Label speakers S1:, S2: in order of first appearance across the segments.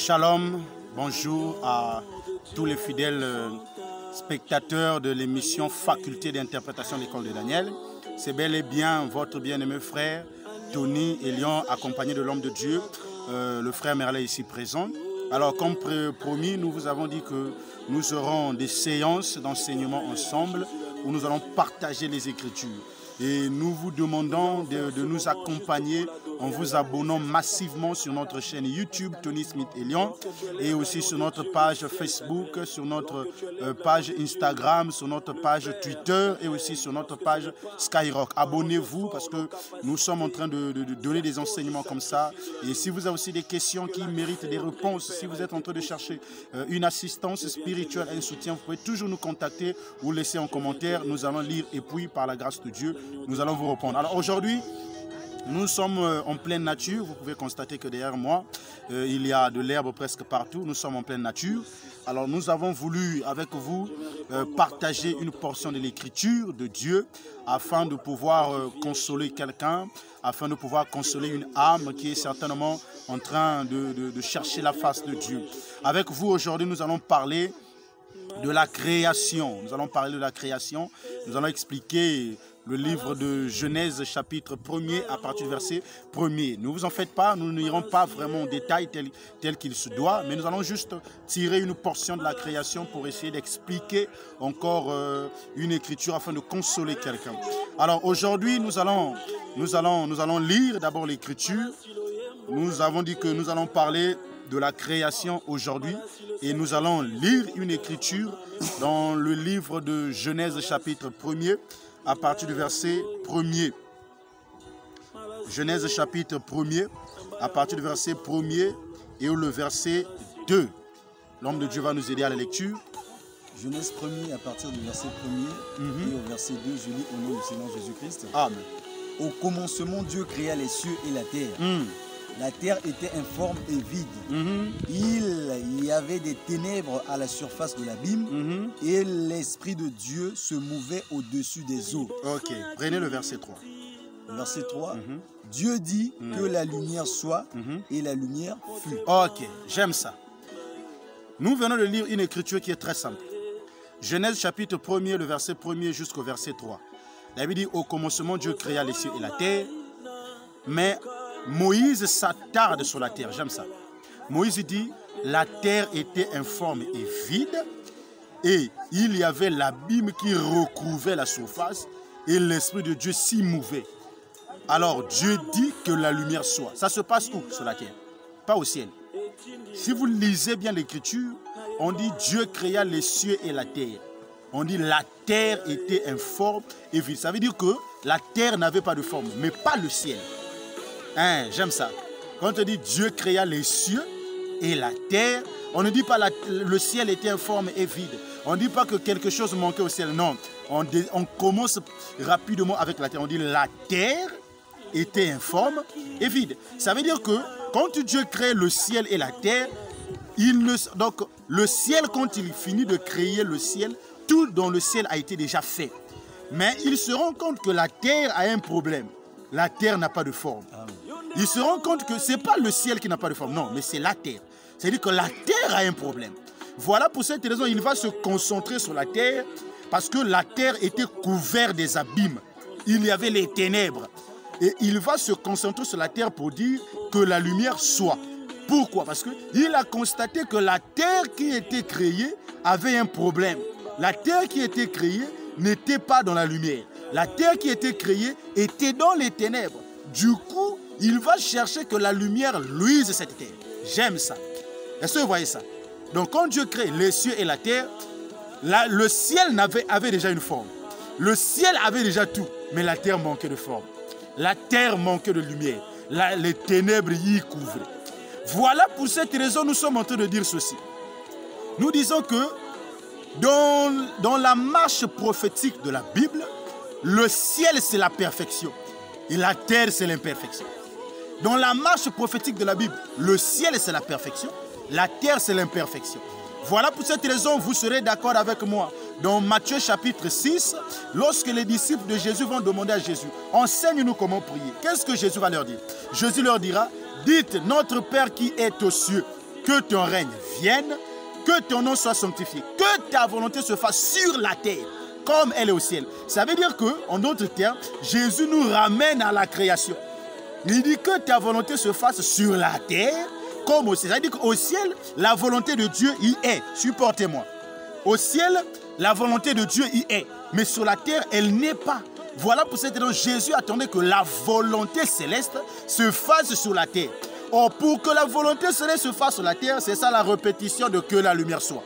S1: Shalom, bonjour à tous les fidèles spectateurs de l'émission Faculté d'interprétation de l'école de Daniel. C'est bel et bien votre bien-aimé frère Tony Elion, accompagné de l'homme de Dieu, le frère Merlet ici présent. Alors comme promis, nous vous avons dit que nous aurons des séances d'enseignement ensemble où nous allons partager les Écritures. Et nous vous demandons de nous accompagner en vous abonnant massivement sur notre chaîne YouTube Tony Smith Elion et aussi sur notre page Facebook, sur notre page Instagram, sur notre page Twitter et aussi sur notre page Skyrock. Abonnez-vous parce que nous sommes en train de donner des enseignements comme ça. Et si vous avez aussi des questions qui méritent des réponses, si vous êtes en train de chercher une assistance spirituelle, un soutien, vous pouvez toujours nous contacter ou laisser en commentaire. Nous allons lire et puis par la grâce de Dieu, nous allons vous répondre. Alors aujourd'hui, nous sommes en pleine nature. Vous pouvez constater que derrière moi, il y a de l'herbe presque partout. Nous sommes en pleine nature. Alors nous avons voulu avec vous partager une portion de l'écriture de Dieu afin de pouvoir consoler quelqu'un, afin de pouvoir consoler une âme qui est certainement en train de chercher la face de Dieu. Avec vous aujourd'hui, nous allons parler de la création. Nous allons parler de la création. Nous allons expliquer le livre de Genèse chapitre 1er à partir du verset 1er. Ne vous en faites pas, nous n'irons pas vraiment en détail tel qu'il se doit, mais nous allons juste tirer une portion de la création pour essayer d'expliquer encore une écriture afin de consoler quelqu'un. Alors aujourd'hui, nous allons lire d'abord l'écriture. Nous avons dit que nous allons parler de la création aujourd'hui et nous allons lire une écriture dans le livre de Genèse chapitre 1er à partir du verset 1er. Genèse chapitre 1er à partir du verset 1er et le verset 2. L'homme de Dieu va nous aider à la lecture.
S2: Genèse 1er à partir du verset 1er et au verset 2, je lis au nom du Seigneur Jésus-Christ.
S1: Amen.
S2: Au commencement, Dieu créa les cieux et la terre. La terre était informe et vide. Il y avait des ténèbres à la surface de l'abîme et l'Esprit de Dieu se mouvait au-dessus des eaux.
S1: Ok, prenez le verset 3.
S2: Verset 3. Dieu dit que la lumière soit et la lumière fut.
S1: Ok, j'aime ça. Nous venons de lire une écriture qui est très simple. Genèse chapitre 1er, le verset 1er jusqu'au verset 3. David dit, au commencement, Dieu créa les cieux et la terre, mais Moïse s'attarde sur la terre, j'aime ça. Moïse dit, la terre était informe et vide, et il y avait l'abîme qui recouvrait la surface, et l'Esprit de Dieu s'y mouvait. Alors Dieu dit que la lumière soit. Ça se passe où sur la terre? Pas au ciel. Si vous lisez bien l'écriture, on dit Dieu créa les cieux et la terre. On dit la terre était informe et vide. Ça veut dire que la terre n'avait pas de forme, mais pas le ciel. Hein, j'aime ça. Quand on te dit Dieu créa les cieux et la terre, on ne dit pas le ciel était informe et vide. On ne dit pas que quelque chose manquait au ciel. Non, on commence rapidement avec la terre. On dit la terre était informe et vide. Ça veut dire que quand Dieu crée le ciel et la terre, donc le ciel, quand il finit de créer le ciel, tout dans le ciel a été déjà fait. Mais il se rend compte que la terre a un problème. La terre n'a pas de forme. Il se rend compte que ce n'est pas le ciel qui n'a pas de forme. Non, mais c'est la terre. C'est-à-dire que la terre a un problème. Voilà pour cette raison, il va se concentrer sur la terre parce que la terre était couverte des abîmes. Il y avait les ténèbres. Et il va se concentrer sur la terre pour dire que la lumière soit. Pourquoi? Parce qu'il a constaté que la terre qui était créée avait un problème. La terre qui était créée n'était pas dans la lumière. La terre qui était créée était dans les ténèbres. Du coup, il va chercher que la lumière luise cette terre. J'aime ça. Est-ce que vous voyez ça? Donc quand Dieu crée les cieux et la terre, le ciel avait déjà une forme. Le ciel avait déjà tout, mais la terre manquait de forme. La terre manquait de lumière. Les ténèbres y couvraient. Voilà pour cette raison nous sommes en train de dire ceci. Nous disons que dans la marche prophétique de la Bible, le ciel c'est la perfection et la terre c'est l'imperfection. Dans la marche prophétique de la Bible, le ciel c'est la perfection, la terre c'est l'imperfection. Voilà pour cette raison, vous serez d'accord avec moi. Dans Matthieu chapitre 6, lorsque les disciples de Jésus vont demander à Jésus, enseigne-nous comment prier. Qu'est-ce que Jésus va leur dire? Jésus leur dira, dites, notre Père qui est aux cieux, que ton règne vienne, que ton nom soit sanctifié, que ta volonté se fasse sur la terre, comme elle est au ciel. Ça veut dire que, en d'autres termes, Jésus nous ramène à la création. Il dit que ta volonté se fasse sur la terre, comme au ciel. Ça veut dire qu'au ciel, la volonté de Dieu y est. Supportez-moi. Au ciel, la volonté de Dieu y est. Mais sur la terre, elle n'est pas. Voilà pour cette raison, Jésus attendait que la volonté céleste se fasse sur la terre. Or, pour que la volonté céleste se fasse sur la terre, c'est ça la répétition de que la lumière soit.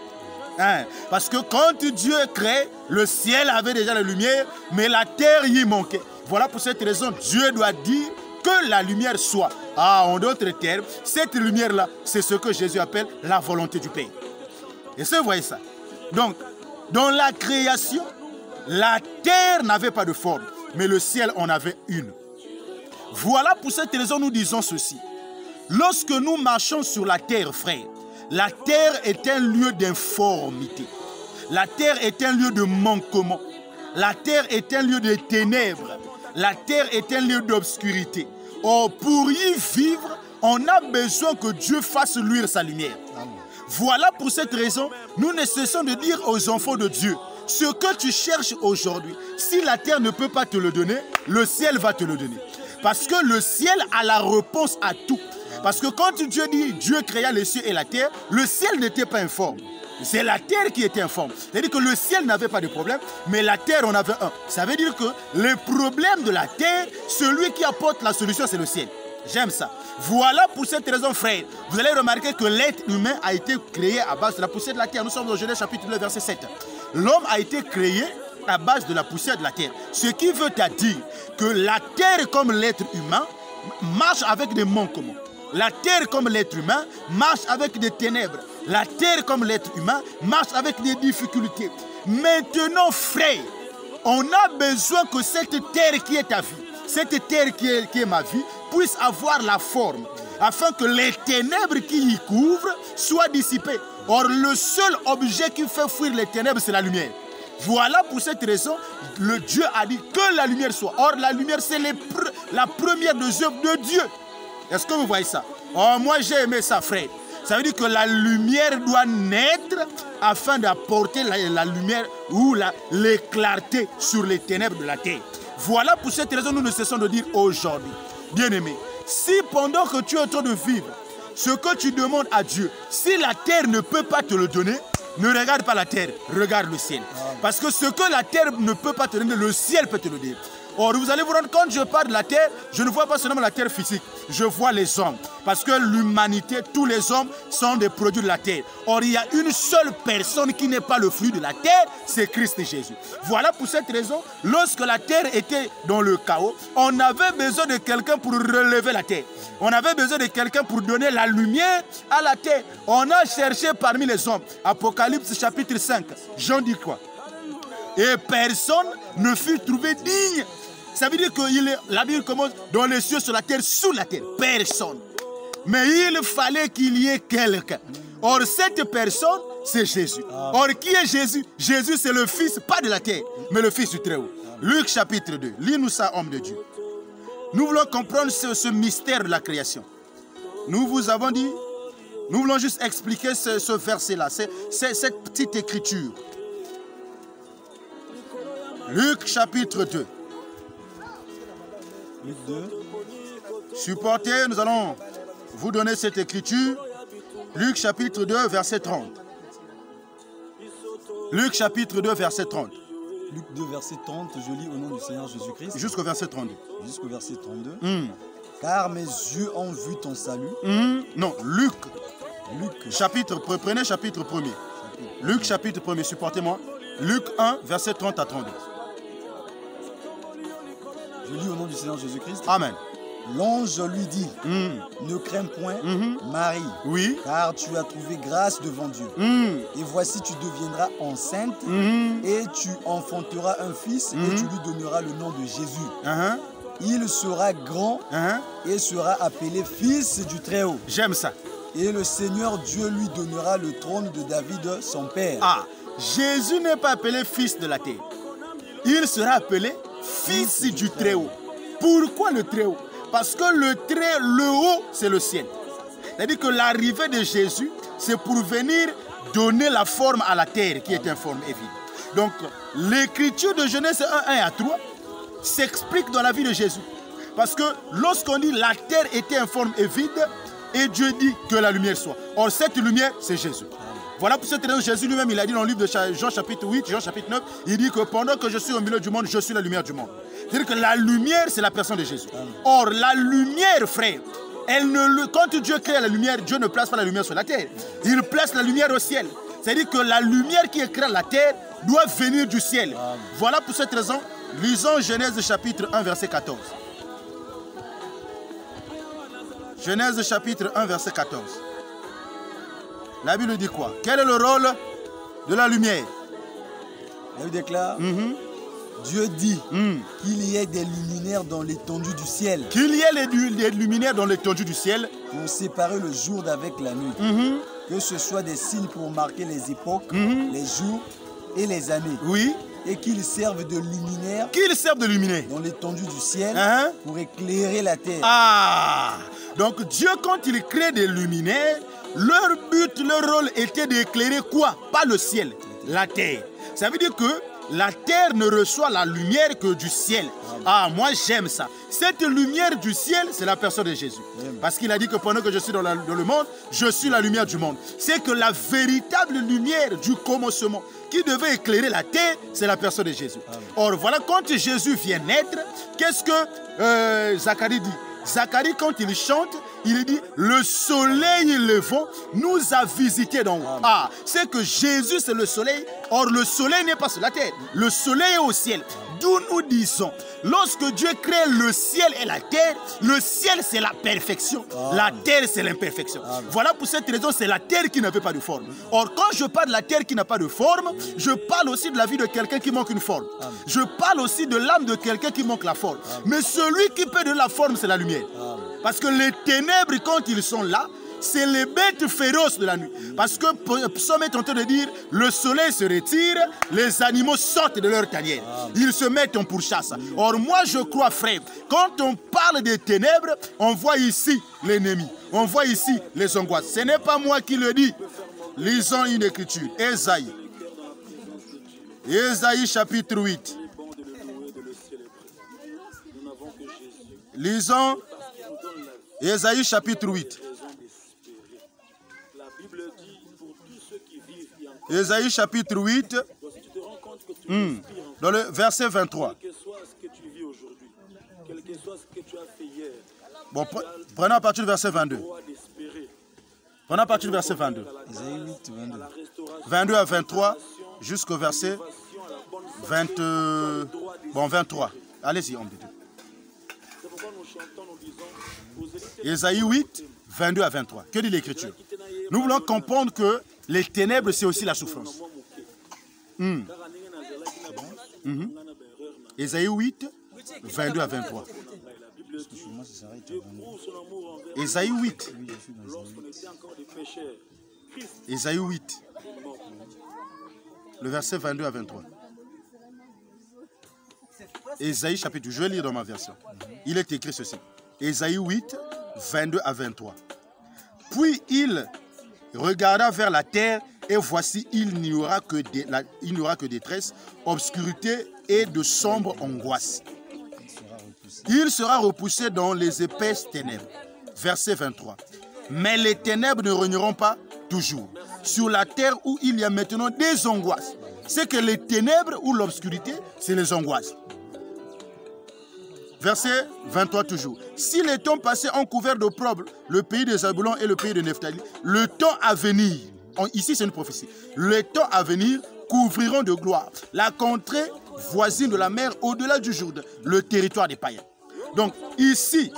S1: Hein? Parce que quand Dieu crée, le ciel avait déjà la lumière, mais la terre y manquait. Voilà pour cette raison, Dieu doit dire que la lumière soit. Ah, en d'autres termes, cette lumière-là, c'est ce que Jésus appelle la volonté du Père. Et vous voyez ça. Donc, dans la création, la terre n'avait pas de forme, mais le ciel en avait une. Voilà pour cette raison nous disons ceci. Lorsque nous marchons sur la terre, frère, la terre est un lieu d'informité. La terre est un lieu de manquement. La terre est un lieu de ténèbres. La terre est un lieu d'obscurité. Or, pour y vivre, on a besoin que Dieu fasse luire sa lumière. Voilà pour cette raison, nous ne cessons de dire aux enfants de Dieu, ce que tu cherches aujourd'hui, si la terre ne peut pas te le donner, le ciel va te le donner. Parce que le ciel a la réponse à tout. Parce que quand Dieu dit, Dieu créa les cieux et la terre, le ciel n'était pas informe. C'est la terre qui était informe. C'est-à-dire que le ciel n'avait pas de problème, mais la terre en avait un. Ça veut dire que les problèmes de la terre, celui qui apporte la solution, c'est le ciel. J'aime ça. Voilà pour cette raison, frère. Vous allez remarquer que l'être humain a été créé à base de la poussière de la terre. Nous sommes dans Genèse chapitre 2, verset 7. L'homme a été créé à base de la poussière de la terre. Ce qui veut dire que la terre comme l'être humain marche avec des manquements. La terre comme l'être humain marche avec des ténèbres. La terre comme l'être humain marche avec des difficultés. Maintenant, frère, on a besoin que cette terre qui est ta vie, cette terre qui est ma vie, puisse avoir la forme, afin que les ténèbres qui y couvrent soient dissipées. Or, le seul objet qui fait fuir les ténèbres, c'est la lumière. Voilà pour cette raison, le Dieu a dit que la lumière soit. Or, la lumière, c'est la première des œuvres de Dieu. Est-ce que vous voyez ça? Oh, moi, j'ai aimé ça, frère. Ça veut dire que la lumière doit naître afin d'apporter la lumière ou l'éclairté sur les ténèbres de la terre. Voilà pour cette raison nous ne cessons de dire aujourd'hui, bien-aimé, si pendant que tu es en train de vivre, ce que tu demandes à Dieu, si la terre ne peut pas te le donner, ne regarde pas la terre, regarde le ciel. Parce que ce que la terre ne peut pas te donner, le ciel peut te le donner. Or, vous allez vous rendre compte, je parle de la terre, je ne vois pas seulement la terre physique, je vois les hommes. Parce que l'humanité, tous les hommes sont des produits de la terre. Or, il y a une seule personne qui n'est pas le fruit de la terre, c'est Christ Jésus. Voilà pour cette raison, lorsque la terre était dans le chaos, on avait besoin de quelqu'un pour relever la terre. On avait besoin de quelqu'un pour donner la lumière à la terre. On a cherché parmi les hommes. Apocalypse chapitre 5, Jean dit quoi? Et personne ne fut trouvé digne. Ça veut dire que la Bible commence dans les cieux, sur la terre, sous la terre. Personne. Mais il fallait qu'il y ait quelqu'un. Or, cette personne, c'est Jésus. Or, qui est Jésus? Jésus, c'est le Fils, pas de la terre, mais le Fils du Très-Haut. Luc chapitre 2. Lis-nous ça, homme de Dieu. Nous voulons comprendre ce mystère de la création. Nous vous avons dit, nous voulons juste expliquer ce verset-là, cette petite écriture. Luc chapitre 2.
S2: Luc 2.
S1: Supportez, nous allons vous donner cette écriture. Luc chapitre 2, verset 30. Luc chapitre 2, verset 30.
S2: Luc 2, verset 30, je lis au nom du Seigneur Jésus-Christ.
S1: Jusqu'au verset 32.
S2: Jusqu'au verset 32. Car mes yeux ont vu ton salut.
S1: Non, Luc. Chapitre, prenez chapitre 1er. Luc chapitre 1er, supportez-moi. Luc 1, verset 30 à 32.
S2: Je lis au nom du Seigneur Jésus-Christ.
S1: Amen.
S2: L'ange lui dit, ne crains point, Marie,
S1: oui,
S2: car tu as trouvé grâce devant Dieu. Et voici, tu deviendras enceinte et tu enfanteras un fils et tu lui donneras le nom de Jésus. Il sera grand et sera appelé Fils du Très-Haut.
S1: J'aime ça.
S2: Et le Seigneur Dieu lui donnera le trône de David, son père.
S1: Ah, Jésus n'est pas appelé Fils de la terre. Il sera appelé Fils du Très-Haut. Pourquoi le Très-Haut? Parce que le haut, c'est le ciel. C'est-à-dire que l'arrivée de Jésus, c'est pour venir donner la forme à la terre qui est informe et vide. Donc, l'écriture de Genèse 1 à 3 s'explique dans la vie de Jésus. Parce que lorsqu'on dit la terre était informe et vide, et Dieu dit que la lumière soit. Or, cette lumière, c'est Jésus. Voilà pour cette raison, Jésus lui-même, il a dit dans le livre de Jean chapitre 8, Jean chapitre 9, il dit que pendant que je suis au milieu du monde, je suis la lumière du monde. C'est-à-dire que la lumière, c'est la personne de Jésus. Or, la lumière, frère, quand Dieu crée la lumière, Dieu ne place pas la lumière sur la terre. Il place la lumière au ciel. C'est-à-dire que la lumière qui éclaire la terre doit venir du ciel. Voilà pour cette raison, lisons Genèse chapitre 1, verset 14. Genèse chapitre 1, verset 14. La Bible dit quoi? Quel est le rôle de la lumière?
S2: La Bible déclare, Dieu dit qu'il y ait des luminaires dans l'étendue du ciel.
S1: Qu'il y ait des luminaires dans l'étendue du ciel.
S2: Pour séparer le jour d'avec la nuit. Que ce soit des signes pour marquer les époques, les jours et les années.
S1: Oui.
S2: Et qu'ils servent de luminaires.
S1: Qu'ils servent de luminaires
S2: dans l'étendue du ciel pour éclairer la terre.
S1: Ah! Donc Dieu, quand il crée des luminaires, leur but, leur rôle était d'éclairer quoi? Pas le ciel, la terre. Ça veut dire que la terre ne reçoit la lumière que du ciel. Ah, moi j'aime ça. Cette lumière du ciel, c'est la personne de Jésus. Parce qu'il a dit que pendant que je suis dans le monde, je suis la lumière du monde. C'est que la véritable lumière du commencement qui devait éclairer la terre, c'est la personne de Jésus. Or, voilà, quand Jésus vient naître, qu'est-ce que Zacharie dit? Zacharie, quand il chante, il dit « Le soleil levant nous a visités d'en haut ». Ah, c'est que Jésus, c'est le soleil. Or, le soleil n'est pas sur la terre. Le soleil est au ciel. D'où nous disons, lorsque Dieu crée le ciel et la terre, le ciel, c'est la perfection. La terre, c'est l'imperfection. Voilà pour cette raison, c'est la terre qui n'avait pas de forme. Or, quand je parle de la terre qui n'a pas de forme, je parle aussi de la vie de quelqu'un qui manque une forme. Je parle aussi de l'âme de quelqu'un qui manque la forme. Mais celui qui peut de la forme, c'est la lumière. Parce que les ténèbres, quand ils sont là, c'est les bêtes féroces de la nuit. Parce que Psaume est en train de dire, le soleil se retire, les animaux sortent de leur tanière. Ils se mettent en pourchasse. Or moi je crois, frère, quand on parle des ténèbres, on voit ici l'ennemi. On voit ici les angoisses. Ce n'est pas moi qui le dis. Lisons une écriture. Ésaïe. Ésaïe chapitre 8. Lisons Ésaïe chapitre 8. Ésaïe chapitre 8, dans le verset 23. Bon, prenons à partir du verset 22. Prenons à partir du verset 22.
S2: Ésaïe 8, 22.
S1: 22 à 23, jusqu'au verset 23. Allez-y, on dit. Ésaïe 8, 22 à 23. Que dit l'Écriture? Nous voulons comprendre que les ténèbres, c'est aussi la souffrance. Ésaïe 8, 22 à 23. Ésaïe 8. Ésaïe 8. Le verset 22 à 23. Ésaïe chapitre, je vais lire dans ma version. Il est écrit ceci. Ésaïe 8, 22 à 23. Puis il regarda vers la terre et voici, il n'y aura que détresse, obscurité et de sombres angoisses. Il sera repoussé dans les épaisses ténèbres. Verset 23. Mais les ténèbres ne régneront pas toujours. Sur la terre où il y a maintenant des angoisses. C'est que les ténèbres ou l'obscurité, c'est les angoisses. Verset 23 toujours. Si les temps passés ont couvert d'opprobre le pays de Zabulon et le pays de Nephtali, le temps à venir, ici c'est une prophétie, le temps à venir couvriront de gloire la contrée voisine de la mer au-delà du Jourdain, le territoire des païens. Donc ici,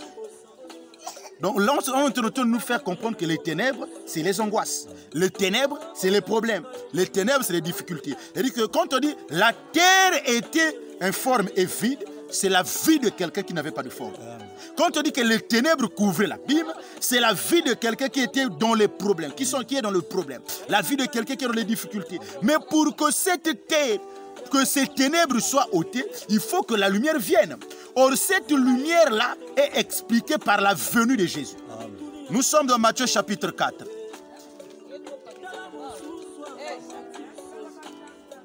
S1: là on est en train de nous faire comprendre que les ténèbres, c'est les angoisses. Les ténèbres, c'est les problèmes. Les ténèbres, c'est les difficultés. C'est-à-dire que quand on dit la terre était informe et vide, c'est la vie de quelqu'un qui n'avait pas de forme. Quand on dit que les ténèbres couvraient l'abîme, c'est la vie de quelqu'un qui était dans les problèmes, qui est dans le problème. La vie de quelqu'un qui est dans les difficultés. Mais pour que cette terre, que ces ténèbres soient ôtées, il faut que la lumière vienne. Or, cette lumière-là est expliquée par la venue de Jésus. Nous sommes dans Matthieu chapitre 4.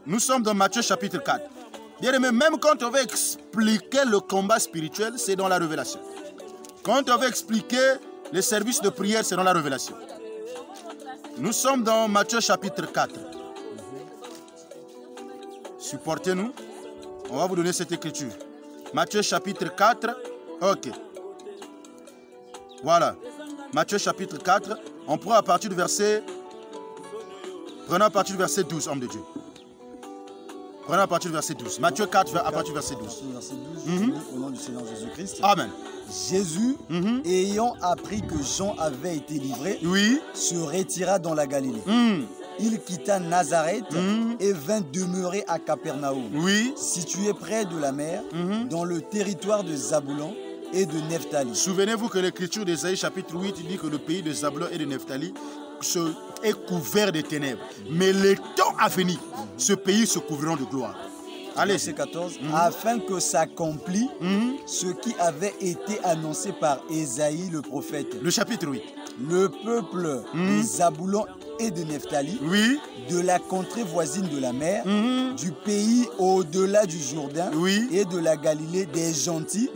S1: Nous sommes dans Matthieu chapitre 4. Bien aimé, même quand on veut expliquer le combat spirituel, c'est dans la révélation. Quand on veut expliquer les services de prière, c'est dans la révélation. Nous sommes dans Matthieu chapitre 4. Supportez-nous. On va vous donner cette écriture. Matthieu chapitre 4. Ok. Voilà. Matthieu chapitre 4. On prend à partir du verset... Prenons à partir du verset 12, homme de Dieu. Prenons à partir du verset 12. Matthieu 4, à partir du verset 12.
S2: Verset 12, au nom du Seigneur Jésus-Christ.
S1: Amen.
S2: Jésus, ayant appris que Jean avait été livré, se retira dans la Galilée. Il quitta Nazareth et vint demeurer à Capernaum, situé près de la mer, dans le territoire de Zabulon et de Nephtali.
S1: Souvenez-vous que l'écriture d'Ésaïe chapitre 8 dit que le pays de Zabulon et de Nephtali est couvert de ténèbres. Mais les temps à venir, ce pays se couvriront de gloire. Allez,
S2: verset 14. Afin que s'accomplisse ce qui avait été annoncé par Ésaïe le prophète.
S1: Le chapitre 8.
S2: Le peuple de Zabulon et de Nephtali, de la contrée voisine de la mer, du pays au-delà du Jourdain et de la Galilée des gentils,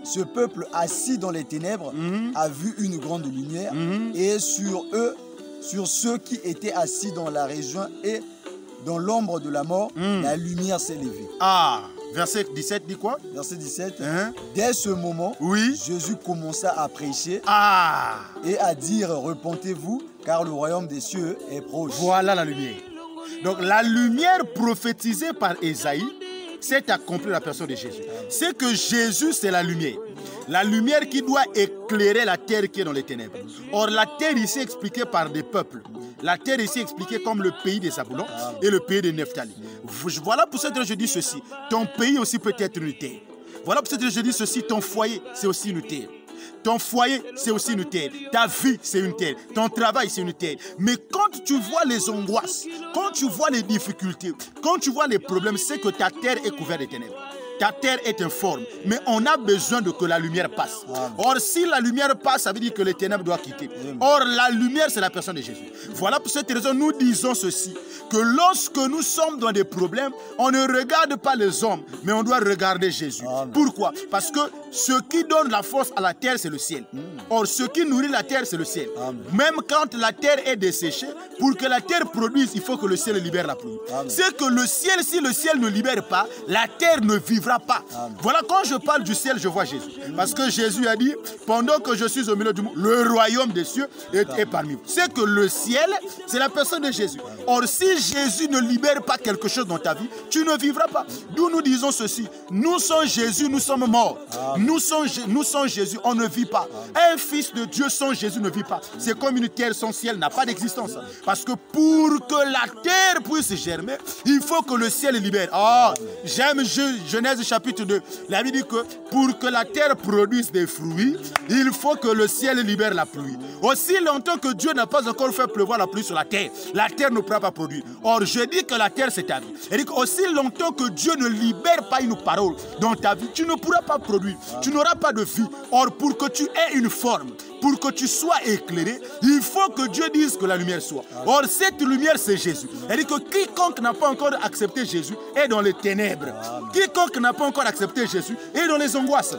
S2: ce peuple assis dans les ténèbres a vu une grande lumière et sur eux, sur ceux qui étaient assis dans la région et dans l'ombre de la mort, la lumière s'est levée.
S1: Ah, verset 17 dit quoi?
S2: Verset 17. Dès ce moment, Jésus commença à prêcher et à dire, repentez-vous, car le royaume des cieux est proche.
S1: Voilà la lumière. Donc la lumière prophétisée par Ésaïe s'est accomplie dans la personne de Jésus. C'est que Jésus, c'est la lumière. La lumière qui doit éclairer la terre qui est dans les ténèbres. Or, la terre ici est expliquée par des peuples. La terre ici est expliquée comme le pays des Zabulon et le pays de Nephtali. Voilà pour cette raison je dis ceci. Ton pays aussi peut être une terre. Voilà pour cette raison je dis ceci. Ton foyer, c'est aussi une terre. Ton foyer, c'est aussi une terre. Ta vie, c'est une terre. Ton travail, c'est une terre. Mais quand tu vois les angoisses, quand tu vois les difficultés, quand tu vois les problèmes, c'est que ta terre est couverte de ténèbres. Ta terre est informe, mais on a besoin de que la lumière passe. Or, si la lumière passe, ça veut dire que les ténèbres doivent quitter. Or, la lumière, c'est la personne de Jésus. Voilà pour cette raison, nous disons ceci, que lorsque nous sommes dans des problèmes, on ne regarde pas les hommes, mais on doit regarder Jésus. Pourquoi? Parce que ce qui donne la force à la terre, c'est le ciel. Or, ce qui nourrit la terre, c'est le ciel. Même quand la terre est desséchée, pour que la terre produise, il faut que le ciel libère la pluie. C'est que le ciel, si le ciel ne libère pas, la terre ne vivra pas. Voilà, quand je parle du ciel, je vois Jésus. Parce que Jésus a dit, pendant que je suis au milieu du monde, le royaume des cieux est parmi vous. C'est que le ciel, c'est la personne de Jésus. Or, si Jésus ne libère pas quelque chose dans ta vie, tu ne vivras pas. D'où nous disons ceci, nous sommes Jésus, nous sommes morts. Nous sommes Jésus, on ne vit pas. Un fils de Dieu sans Jésus ne vit pas. C'est comme une terre sans ciel, n'a pas d'existence. Parce que pour que la terre puisse germer, il faut que le ciel libère. J'aime Genèse chapitre 2. La Bible dit que pour que la terre produise des fruits, il faut que le ciel libère la pluie. Aussi longtemps que Dieu n'a pas encore fait pleuvoir la pluie sur la terre ne pourra pas produire. Or, je dis que la terre, c'est ta vie. Et dit aussi longtemps que Dieu ne libère pas une parole dans ta vie, tu ne pourras pas produire. Tu n'auras pas de vie. Or, pour que tu aies une forme, pour que tu sois éclairé, il faut que Dieu dise que la lumière soit. Or, cette lumière, c'est Jésus. Elle dit que quiconque n'a pas encore accepté Jésus est dans les ténèbres. Quiconque n'a pas encore accepté Jésus est dans les angoisses.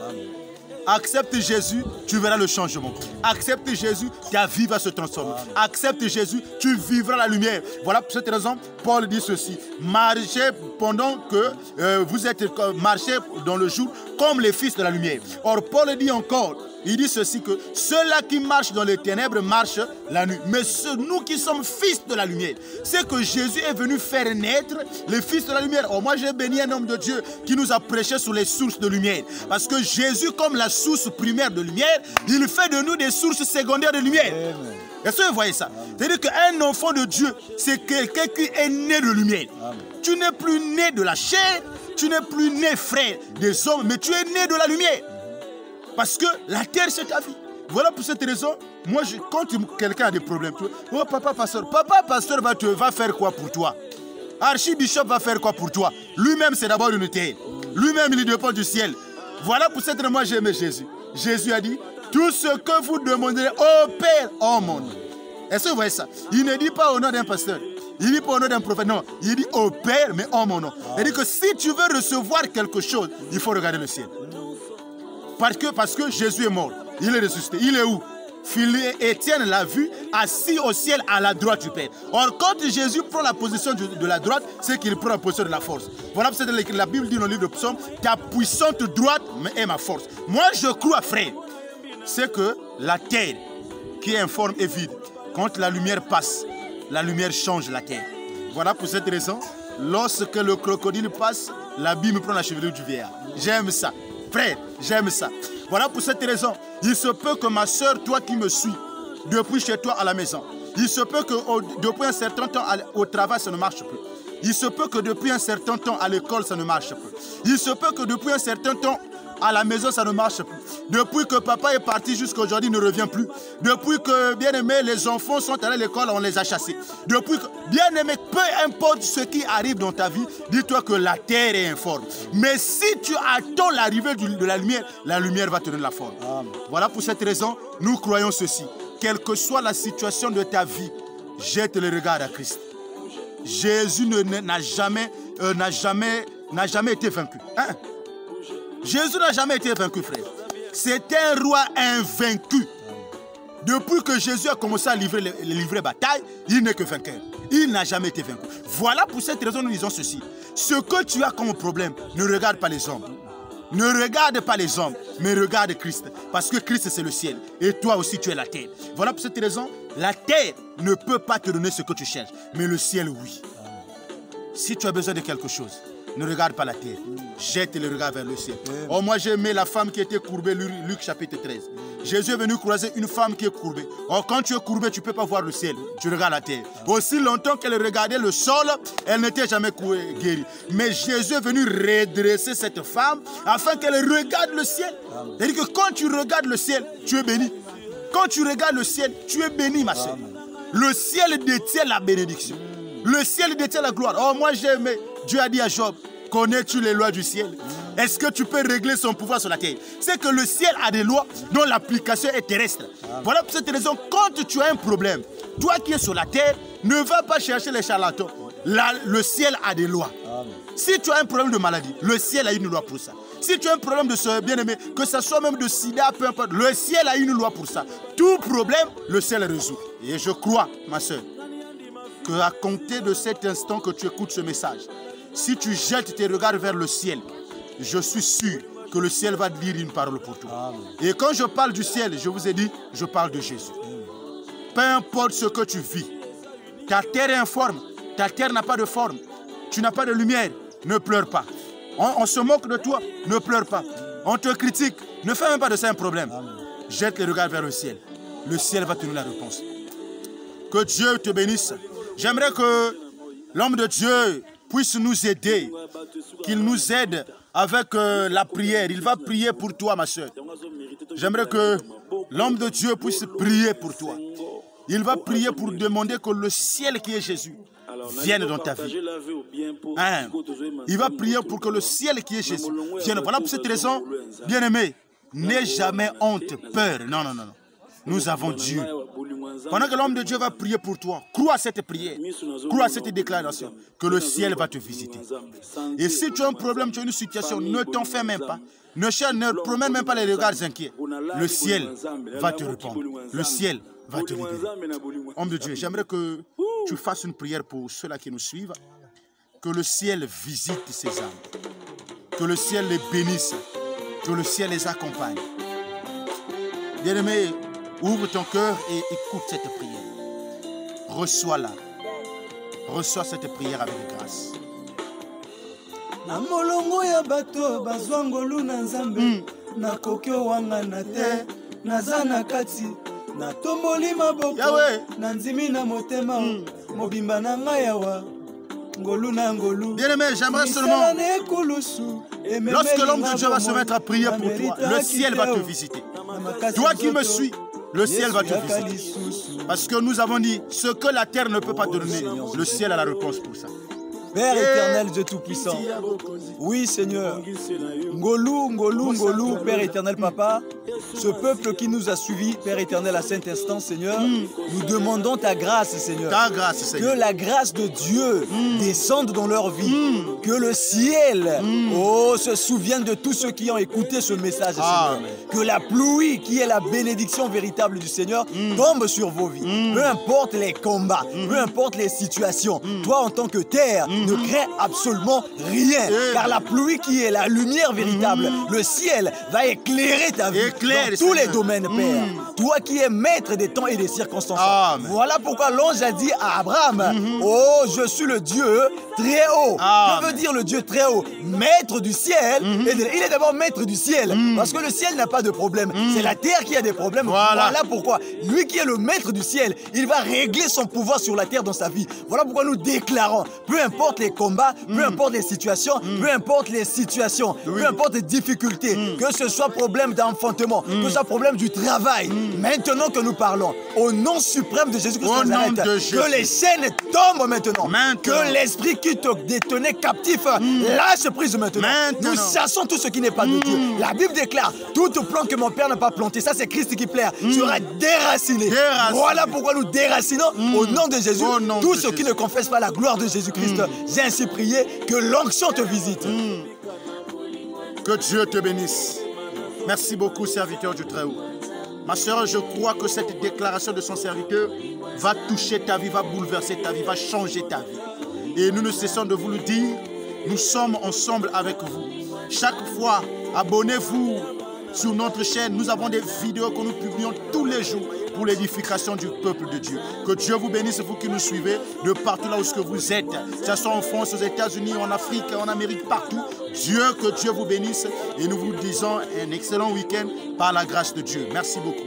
S1: Accepte Jésus, tu verras le changement. Accepte Jésus, ta vie va se transformer. Accepte Jésus, tu vivras la lumière. Voilà pour cette raison, Paul dit ceci. Marchez pendant que vous êtes marchez dans le jour comme les fils de la lumière. Or, Paul dit encore, il dit ceci, que ceux-là qui marchent dans les ténèbres marchent la nuit. Mais nous qui sommes fils de la lumière, c'est que Jésus est venu faire naître les fils de la lumière. Oh, moi, j'ai béni un homme de Dieu qui nous a prêché sur les sources de lumière. Parce que Jésus, comme la source primaire de lumière, il fait de nous des sources secondaires de lumière. Est-ce que vous voyez ça? C'est-à-dire qu'un enfant de Dieu, c'est quelqu'un qui est né de lumière. Tu n'es plus né de la chair, tu n'es plus né frère des hommes, mais tu es né de la lumière. Parce que la terre, c'est ta vie. Voilà pour cette raison, moi, quand quelqu'un a des problèmes, oh, papa pasteur va faire quoi pour toi? Archibishop va faire quoi pour toi? Lui-même, c'est d'abord une terre. Lui-même, il dépend du ciel. Voilà pour cette raison, moi, j'ai aimé Jésus. Jésus a dit, tout ce que vous demanderez au Père en mon nom. Est-ce que vous voyez ça? Il ne dit pas au nom d'un pasteur. Il ne dit pas au nom d'un prophète. Non, il dit au Père, mais en mon nom. Il dit que si tu veux recevoir quelque chose, il faut regarder le ciel. Parce que Jésus est mort. Il est ressuscité. Il est où? Étienne l'a vu assis au ciel à la droite du Père. Or, quand Jésus prend la position de la droite, c'est qu'il prend la position de la force. Voilà pourquoi la Bible dit dans le livre de Psaume, ta puissante droite est ma force. Moi, je crois, frère, c'est que la terre qui est informe et vide, quand la lumière passe, la lumière change la terre. Voilà pour cette raison, lorsque le crocodile passe, l'abîme prend la chevelure du vieillard. J'aime ça. Frère, j'aime ça. Voilà pour cette raison, il se peut que ma soeur, toi qui me suis, depuis chez toi à la maison, il se peut que depuis un certain temps au travail, ça ne marche plus. Il se peut que depuis un certain temps à l'école, ça ne marche plus. Il se peut que depuis un certain temps à la maison, ça ne marche plus. Depuis que papa est parti jusqu'à aujourd'hui, il ne revient plus. Depuis que, bien aimé, les enfants sont allés à l'école, on les a chassés. Depuis que, bien aimé, peu importe ce qui arrive dans ta vie, dis-toi que la terre est informe. Mais si tu attends l'arrivée de la lumière va te donner la forme. Amen. Voilà pour cette raison, nous croyons ceci. Quelle que soit la situation de ta vie, jette le regard à Christ. Jésus n'a jamais été vaincu. Hein? Jésus n'a jamais été vaincu, frère. C'est un roi invaincu. Depuis que Jésus a commencé à livrer bataille, il n'est que vainqueur. Il n'a jamais été vaincu. Voilà pour cette raison nous disons ceci. Ce que tu as comme problème, ne regarde pas les hommes. Ne regarde pas les hommes, mais regarde Christ. Parce que Christ, c'est le ciel. Et toi aussi, tu es la terre. Voilà pour cette raison, la terre ne peut pas te donner ce que tu cherches. Mais le ciel, oui. Si tu as besoin de quelque chose, ne regarde pas la terre. Jette le regard vers le ciel. Oh, moi, j'ai aimé la femme qui était courbée, Luc chapitre 13. Jésus est venu croiser une femme qui est courbée. Or, quand tu es courbé, tu ne peux pas voir le ciel. Tu regardes la terre. Aussi longtemps qu'elle regardait le sol, elle n'était jamais guérie. Mais Jésus est venu redresser cette femme afin qu'elle regarde le ciel. C'est-à-dire que quand tu regardes le ciel, tu es béni. Quand tu regardes le ciel, tu es béni, ma soeur. Le ciel détient la bénédiction. Le ciel détient la gloire. Oh, moi, j'ai aimé. Dieu a dit à Job, connais-tu les lois du ciel? Est-ce que tu peux régler son pouvoir sur la terre? C'est que le ciel a des lois dont l'application est terrestre. Voilà pour cette raison, quand tu as un problème, toi qui es sur la terre, ne va pas chercher les charlatans. Le ciel a des lois. Si tu as un problème de maladie, le ciel a une loi pour ça. Si tu as un problème de ce bien-aimé, que ce soit même de sida, peu importe, le ciel a une loi pour ça. Tout problème, le ciel résout. Et je crois, ma soeur, qu'à compter de cet instant que tu écoutes ce message, si tu jettes tes regards vers le ciel, je suis sûr que le ciel va dire une parole pour toi. Amen. Et quand je parle du ciel, je vous ai dit, je parle de Jésus. Peu importe ce que tu vis, ta terre est informe, ta terre n'a pas de forme, tu n'as pas de lumière, ne pleure pas. On se moque de toi, ne pleure pas. On te critique, ne fais même pas de ça un problème. Amen. Jette les regards vers le ciel va te donner la réponse. Que Dieu te bénisse. J'aimerais que l'homme de Dieu puisse nous aider, qu'il nous aide avec la prière. Il va prier pour toi, ma soeur. J'aimerais que l'homme de Dieu puisse prier pour toi. Il va prier pour demander que le ciel qui est Jésus vienne dans ta vie. Hein? Il va prier pour que le ciel qui est Jésus vienne. Voilà pour cette raison, bien-aimé, n'aie jamais honte, peur. Non, non, non. Nous avons Dieu. Pendant que l'homme de Dieu va prier pour toi, crois à cette prière, crois à cette déclaration, que le ciel va te visiter. Et si tu as un problème, tu as une situation, ne t'en fais même pas. Ne promène même pas les regards inquiets. Le ciel va te répondre. Le ciel va te libérer. Homme de Dieu, j'aimerais que tu fasses une prière pour ceux-là qui nous suivent. Que le ciel visite ces âmes. Que le ciel les bénisse. Que le ciel les accompagne. Bien-aimé, ouvre ton cœur et écoute cette prière. Reçois-la. Reçois cette prière avec grâce.
S2: Na molongo ya bato bazwangolu na nzambe na kokyo wanga na te naza na kati na tomboli maboko na nzimi na motema mobimba na ngai yawa ngolu na ngolu.
S1: Bien-aimé, j'aimerais seulement, lorsque l'homme de Dieu va se mettre à prier pour toi, le ciel va te visiter. Toi qui me suis, le ciel va te visiter. Parce que nous avons dit, ce que la terre ne peut pas te donner, le ciel a la réponse pour ça.
S2: Père éternel, Dieu Tout-Puissant. Oui, Seigneur. Ngolou, Ngolou, Ngolou, Père éternel, Papa. Ce peuple qui nous a suivis, Père éternel, à cet instant, Seigneur, nous demandons ta grâce, Seigneur.
S1: Ta grâce, Seigneur.
S2: Que la grâce de Dieu descende dans leur vie. Que le ciel se souvienne de tous ceux qui ont écouté ce message, Seigneur. Que la pluie, qui est la bénédiction véritable du Seigneur, tombe sur vos vies. Peu importe les combats, peu importe les situations, toi en tant que terre, ne crains absolument rien. Car la pluie qui est la lumière véritable, le ciel va éclairer ta vie dans tous les domaines, Père. Toi qui es maître des temps et des circonstances.
S1: Amen.
S2: Voilà pourquoi l'ange a dit à Abraham, oh, je suis le Dieu très haut. Que veut dire le Dieu très haut? Maître du ciel. Il est d'abord maître du ciel. Parce que le ciel n'a pas de problème. C'est la terre qui a des problèmes. Voilà pourquoi lui qui est le maître du ciel, il va régler son pouvoir sur la terre dans sa vie. Voilà pourquoi nous déclarons, peu importe les combats, peu importe les situations, peu importe les situations, peu importe les difficultés, que ce soit problème d'enfantement, que ce soit problème du travail, maintenant que nous parlons, au nom suprême de Jésus-Christ de Nazareth, que les chaînes tombent maintenant, que l'esprit qui te détenait captif lâche prise maintenant. Nous chassons tout ce qui n'est pas de Dieu. La Bible déclare, toute plante que mon Père n'a pas plantée, ça c'est Christ qui plaît, sera déraciné. Voilà pourquoi nous déracinons au nom de Jésus tout ce qui ne confesse pas la gloire de Jésus-Christ. J'ai ainsi prié que l'onction te visite.
S1: Que Dieu te bénisse. Merci beaucoup, serviteur du Très-Haut. Ma soeur, je crois que cette déclaration de son serviteur va toucher ta vie, va bouleverser ta vie, va changer ta vie. Et nous ne cessons de vous le dire, nous sommes ensemble avec vous. Chaque fois, abonnez-vous sur notre chaîne. Nous avons des vidéos que nous publions tous les jours pour l'édification du peuple de Dieu. Que Dieu vous bénisse, vous qui nous suivez, de partout là où vous êtes, que ce soit en France, aux États-Unis, en Afrique, en Amérique, partout. Que Dieu vous bénisse et nous vous disons un excellent week-end par la grâce de Dieu. Merci beaucoup.